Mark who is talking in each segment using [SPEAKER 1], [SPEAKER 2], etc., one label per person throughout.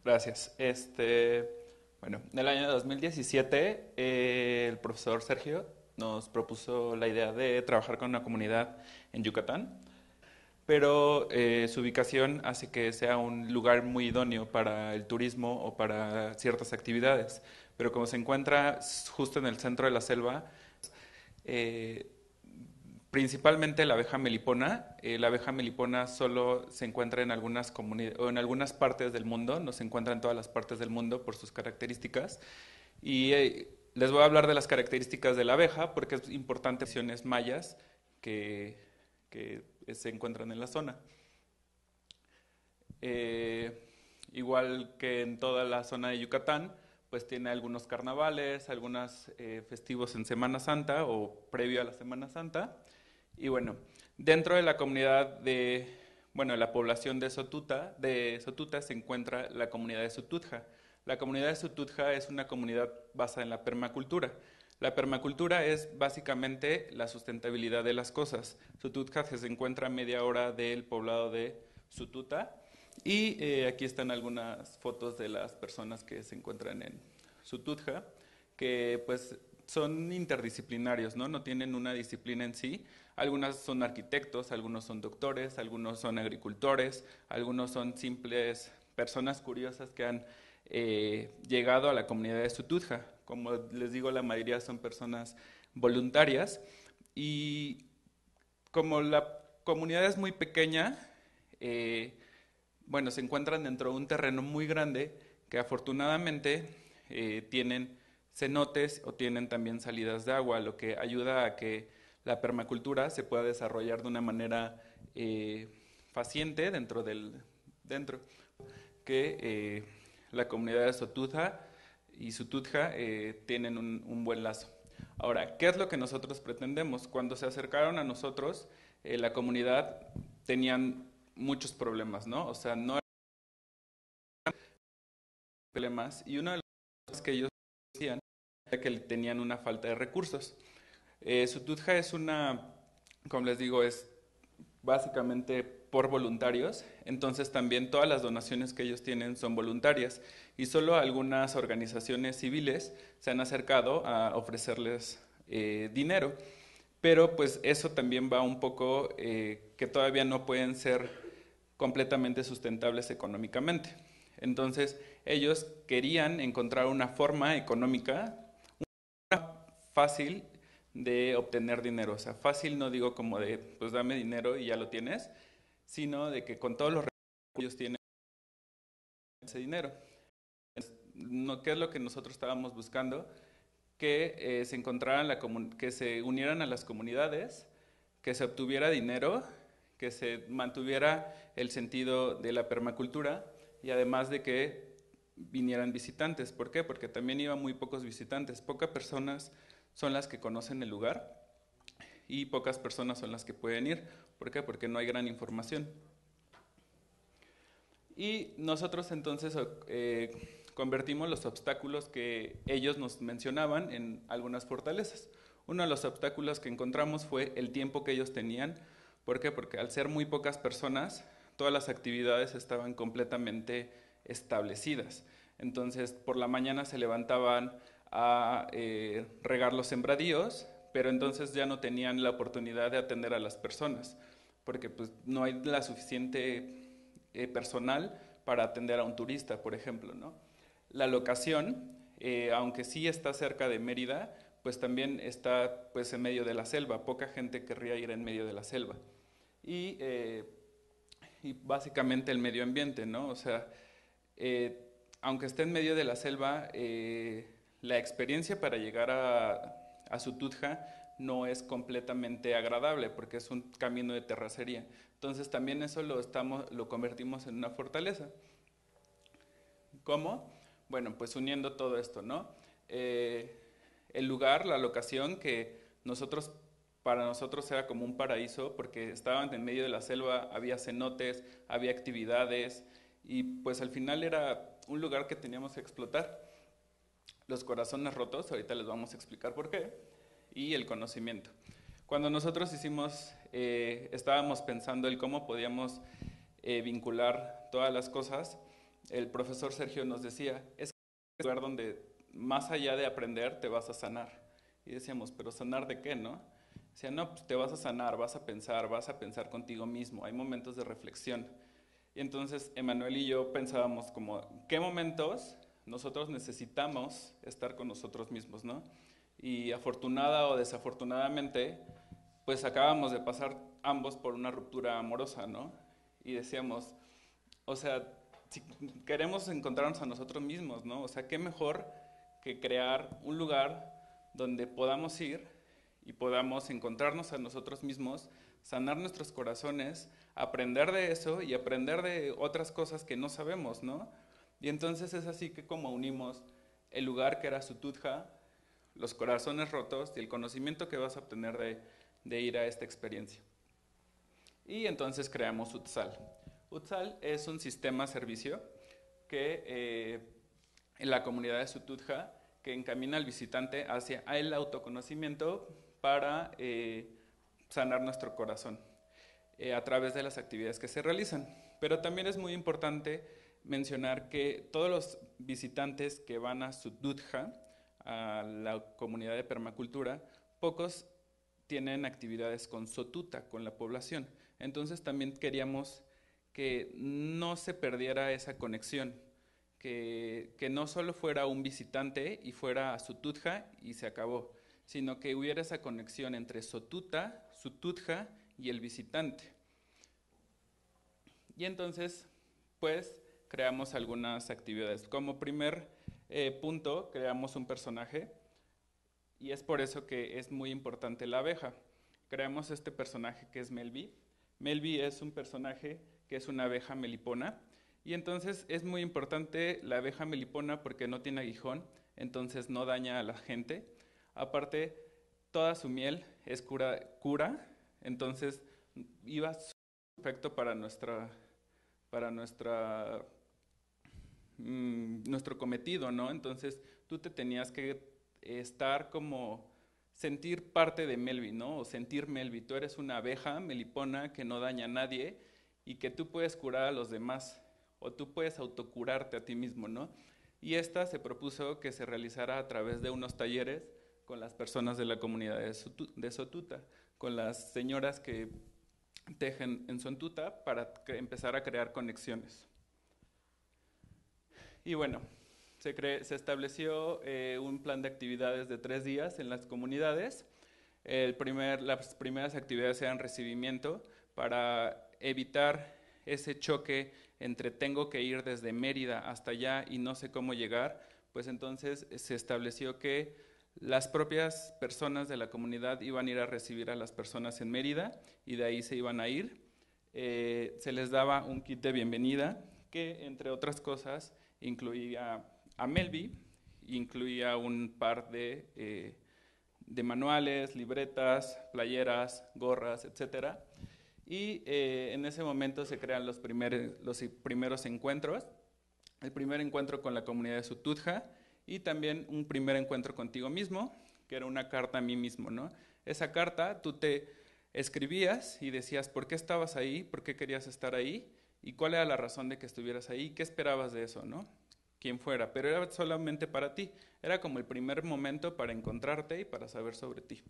[SPEAKER 1] Gracias. Bueno, en el año 2017 el profesor Sergio nos propuso la idea de trabajar con una comunidad en Yucatán, pero su ubicación hace que sea un lugar muy idóneo para el turismo o para ciertas actividades. Pero como se encuentra justo en el centro de la selva, eh, principalmente la abeja melipona solo se encuentra en algunas comunidades o en algunas partes del mundo, no se encuentra en todas las partes del mundo por sus características. Y les voy a hablar de las características de la abeja porque es importante acciones mayas que, que se encuentran en la zona. Eh, Igual que en toda la zona de Yucatán, pues tiene algunos carnavales, algunos festivos en Semana Santa o previo a la Semana Santa. Y bueno, dentro de la comunidad bueno, la población de Sotuta se encuentra la comunidad de Sututja. La comunidad de Sututja es una comunidad basada en la permacultura. La permacultura es básicamente la sustentabilidad de las cosas. Sututja se encuentra a media hora del poblado de Sututa y aquí están algunas fotos de las personas que se encuentran en Sututja, que pues son interdisciplinarios, ¿no? No tienen una disciplina en sí. Algunas son arquitectos, algunos son doctores, algunos son agricultores, algunos son simples personas curiosas que han llegado a la comunidad de Sututja. Como les digo, la mayoría son personas voluntarias y como la comunidad es muy pequeña, eh, bueno, se encuentran dentro de un terreno muy grande que afortunadamente tienen cenotes o tienen también salidas de agua, lo que ayuda a que la permacultura se pueda desarrollar de una manera faciente dentro que la comunidad de Sotutja y Sututja tienen un buen lazo. Ahora, ¿qué es lo que nosotros pretendemos? Cuando se acercaron a nosotros, la comunidad tenían muchos problemas, ¿no? O sea, no problemas y una de las cosas que ellos decían era que tenían una falta de recursos. Sututja es como les digo, es básicamente por voluntarios, entonces también todas las donaciones que ellos tienen son voluntarias y solo algunas organizaciones civiles se han acercado a ofrecerles dinero, pero pues eso también va un poco que todavía no pueden ser completamente sustentables económicamente. Entonces ellos querían encontrar una forma económica fácil de obtener dinero. O sea, fácil no digo como de, pues dame dinero y ya lo tienes, sino de que con todos los recursos que ellos tienen ese dinero. No, ¿qué es lo que nosotros estábamos buscando? Que se encontraran, que se unieran a las comunidades, que se obtuviera dinero, que se mantuviera el sentido de la permacultura y además de que vinieran visitantes. ¿Por qué? Porque también iban muy pocos visitantes. Pocas personas son las que conocen el lugar y pocas personas son las que pueden ir. ¿Por qué? Porque no hay gran información. Y nosotros entonces convertimos los obstáculos que ellos nos mencionaban en algunas fortalezas. Uno de los obstáculos que encontramos fue el tiempo que ellos tenían. ¿Por qué? Porque al ser muy pocas personas, todas las actividades estaban completamente establecidas. Entonces, por la mañana se levantaban a regar los sembradíos, pero entonces ya no tenían la oportunidad de atender a las personas, porque pues no hay la suficiente personal para atender a un turista, por ejemplo, ¿no? La locación, aunque sí está cerca de Mérida, pues también está pues en medio de la selva. Poca gente querría ir en medio de la selva. Y, eh, y básicamente el medio ambiente, ¿no? O sea, eh, aunque esté en medio de la selva, la experiencia para llegar a Sututja no es completamente agradable porque es un camino de terracería. Entonces también eso lo convertimos en una fortaleza. ¿Cómo? Bueno, pues uniendo todo esto, ¿no? Eh, el lugar, la locación que para nosotros era como un paraíso porque estaban en medio de la selva, había cenotes, había actividades y pues al final era un lugar que teníamos que explotar. Los corazones rotos, ahorita les vamos a explicar por qué, y el conocimiento. Cuando nosotros estábamos pensando el cómo podíamos vincular todas las cosas, el profesor Sergio nos decía, es un lugar donde más allá de aprender te vas a sanar. Y decíamos, pero ¿sanar de qué, no? Decía, no, pues te vas a sanar, vas a pensar contigo mismo, hay momentos de reflexión. Y entonces Emanuel y yo pensábamos como, ¿qué momentos nosotros necesitamos estar con nosotros mismos, no? Y afortunada o desafortunadamente, pues acabamos de pasar ambos por una ruptura amorosa, ¿no? Y decíamos, o sea, si queremos encontrarnos a nosotros mismos, ¿no? O sea, qué mejor que crear un lugar donde podamos ir y podamos encontrarnos a nosotros mismos, sanar nuestros corazones, aprender de eso y aprender de otras cosas que no sabemos, ¿no? Y entonces es así que como unimos el lugar que era Sutudha, los corazones rotos y el conocimiento que vas a obtener de ir a esta experiencia. Y entonces creamos Utsal. Utsal es un sistema servicio que en la comunidad de Sutudha que encamina al visitante hacia el autoconocimiento para sanar nuestro corazón a través de las actividades que se realizan. Pero también es muy importante mencionar que todos los visitantes que van a Sutudha, a la comunidad de permacultura, pocos tienen actividades con Sotuta, con la población. Entonces también queríamos que no se perdiera esa conexión, que no solo fuera un visitante y fuera a Sutudha y se acabó, sino que hubiera esa conexión entre Sotuta, Sutudha y el visitante. Y entonces, pues, creamos algunas actividades. Como primer punto, creamos un personaje y es por eso que es muy importante la abeja. Creamos este personaje que es Melvi. Melvi es un personaje que es una abeja melipona y entonces es muy importante la abeja melipona porque no tiene aguijón, entonces no daña a la gente. Aparte, toda su miel es cura, entonces iba perfecto para nuestro cometido, ¿no? Entonces tú te tenías que estar como sentir parte de Melvi, ¿no? O sentir Melvi. Tú eres una abeja melipona que no daña a nadie y que tú puedes curar a los demás o tú puedes autocurarte a ti mismo, ¿no? Y esta se propuso que se realizara a través de unos talleres con las personas de la comunidad de Sotuta, con las señoras que tejen en Sotuta para empezar a crear conexiones. Y bueno, se estableció un plan de actividades de 3 días en las comunidades. Las primeras actividades eran recibimiento para evitar ese choque entre tengo que ir desde Mérida hasta allá y no sé cómo llegar, pues entonces se estableció que las propias personas de la comunidad iban a ir a recibir a las personas en Mérida y de ahí se iban a ir. Se les daba un kit de bienvenida que, entre otras cosas, incluía a Melvi, incluía un par de manuales, libretas, playeras, gorras, etc. Y en ese momento se crean los primeros encuentros, el primer encuentro con la comunidad de Sutudha y también un primer encuentro contigo mismo, que era una carta a mí mismo, ¿no? Esa carta tú te escribías y decías por qué estabas ahí, por qué querías estar ahí y cuál era la razón de que estuvieras ahí, qué esperabas de eso, ¿no? Quién fuera, pero era solamente para ti, era como el primer momento para encontrarte y para saber sobre ti.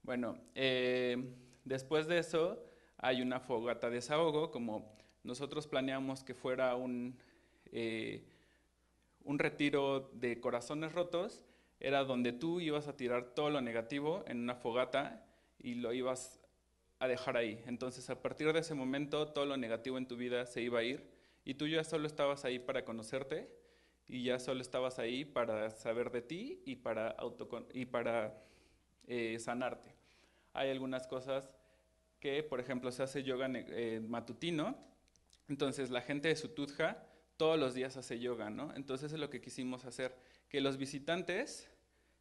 [SPEAKER 1] Bueno, después de eso hay una fogata de desahogo, como nosotros planeamos que fuera un retiro de corazones rotos, era donde tú ibas a tirar todo lo negativo en una fogata y lo ibas a dejar ahí. Entonces, a partir de ese momento, todo lo negativo en tu vida se iba a ir y tú ya solo estabas ahí para conocerte y ya solo estabas ahí para saber de ti y para sanarte. Hay algunas cosas que, por ejemplo, se hace yoga matutino, entonces la gente de Sutudha todos los días hace yoga, ¿no? Entonces es lo que quisimos hacer, que los visitantes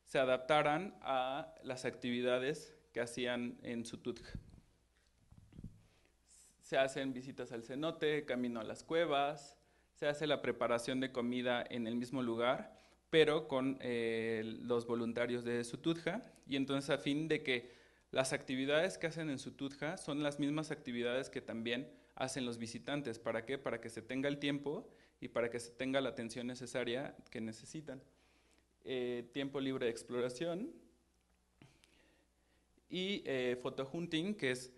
[SPEAKER 1] se adaptaran a las actividades que hacían en Sutudha. Se hacen visitas al cenote, camino a las cuevas, se hace la preparación de comida en el mismo lugar, pero con los voluntarios de Sutudha, y entonces a fin de que las actividades que hacen en su TUDJA son las mismas actividades que también hacen los visitantes. ¿Para qué? Para que se tenga el tiempo y para que se tenga la atención necesaria que necesitan. Tiempo libre de exploración y photohunting, que es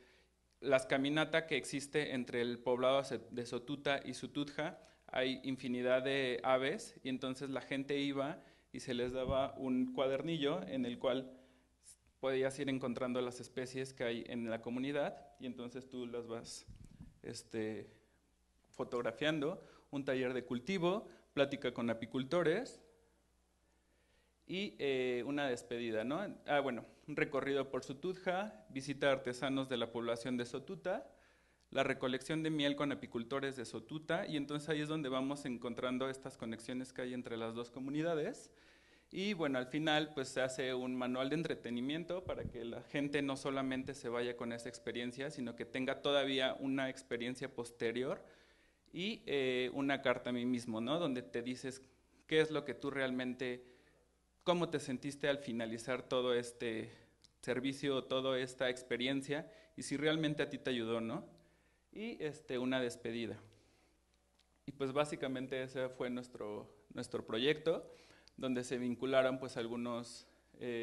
[SPEAKER 1] la caminata que existe entre el poblado de Sotuta y Sututja. Hay infinidad de aves y entonces la gente iba y se les daba un cuadernillo en el cual podías ir encontrando las especies que hay en la comunidad y entonces tú las vas fotografiando. Un taller de cultivo, plática con apicultores y una despedida, ¿no? Bueno, un recorrido por Sututja, visita a artesanos de la población de Sotuta, la recolección de miel con apicultores de Sotuta, y entonces ahí es donde vamos encontrando estas conexiones que hay entre las dos comunidades. Y bueno, al final pues se hace un manual de entretenimiento para que la gente no solamente se vaya con esa experiencia, sino que tenga todavía una experiencia posterior y una carta a mí mismo, ¿no? Donde te dices qué es lo que tú realmente, cómo te sentiste al finalizar todo este servicio, toda esta experiencia y si realmente a ti te ayudó, ¿no? Y una despedida. Y pues básicamente ese fue nuestro proyecto, donde se vincularon pues algunos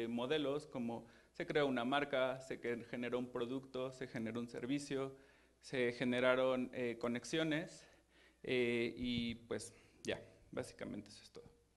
[SPEAKER 1] modelos, como se creó una marca, se generó un producto, se generó un servicio, se generaron conexiones y pues ya, básicamente eso es todo.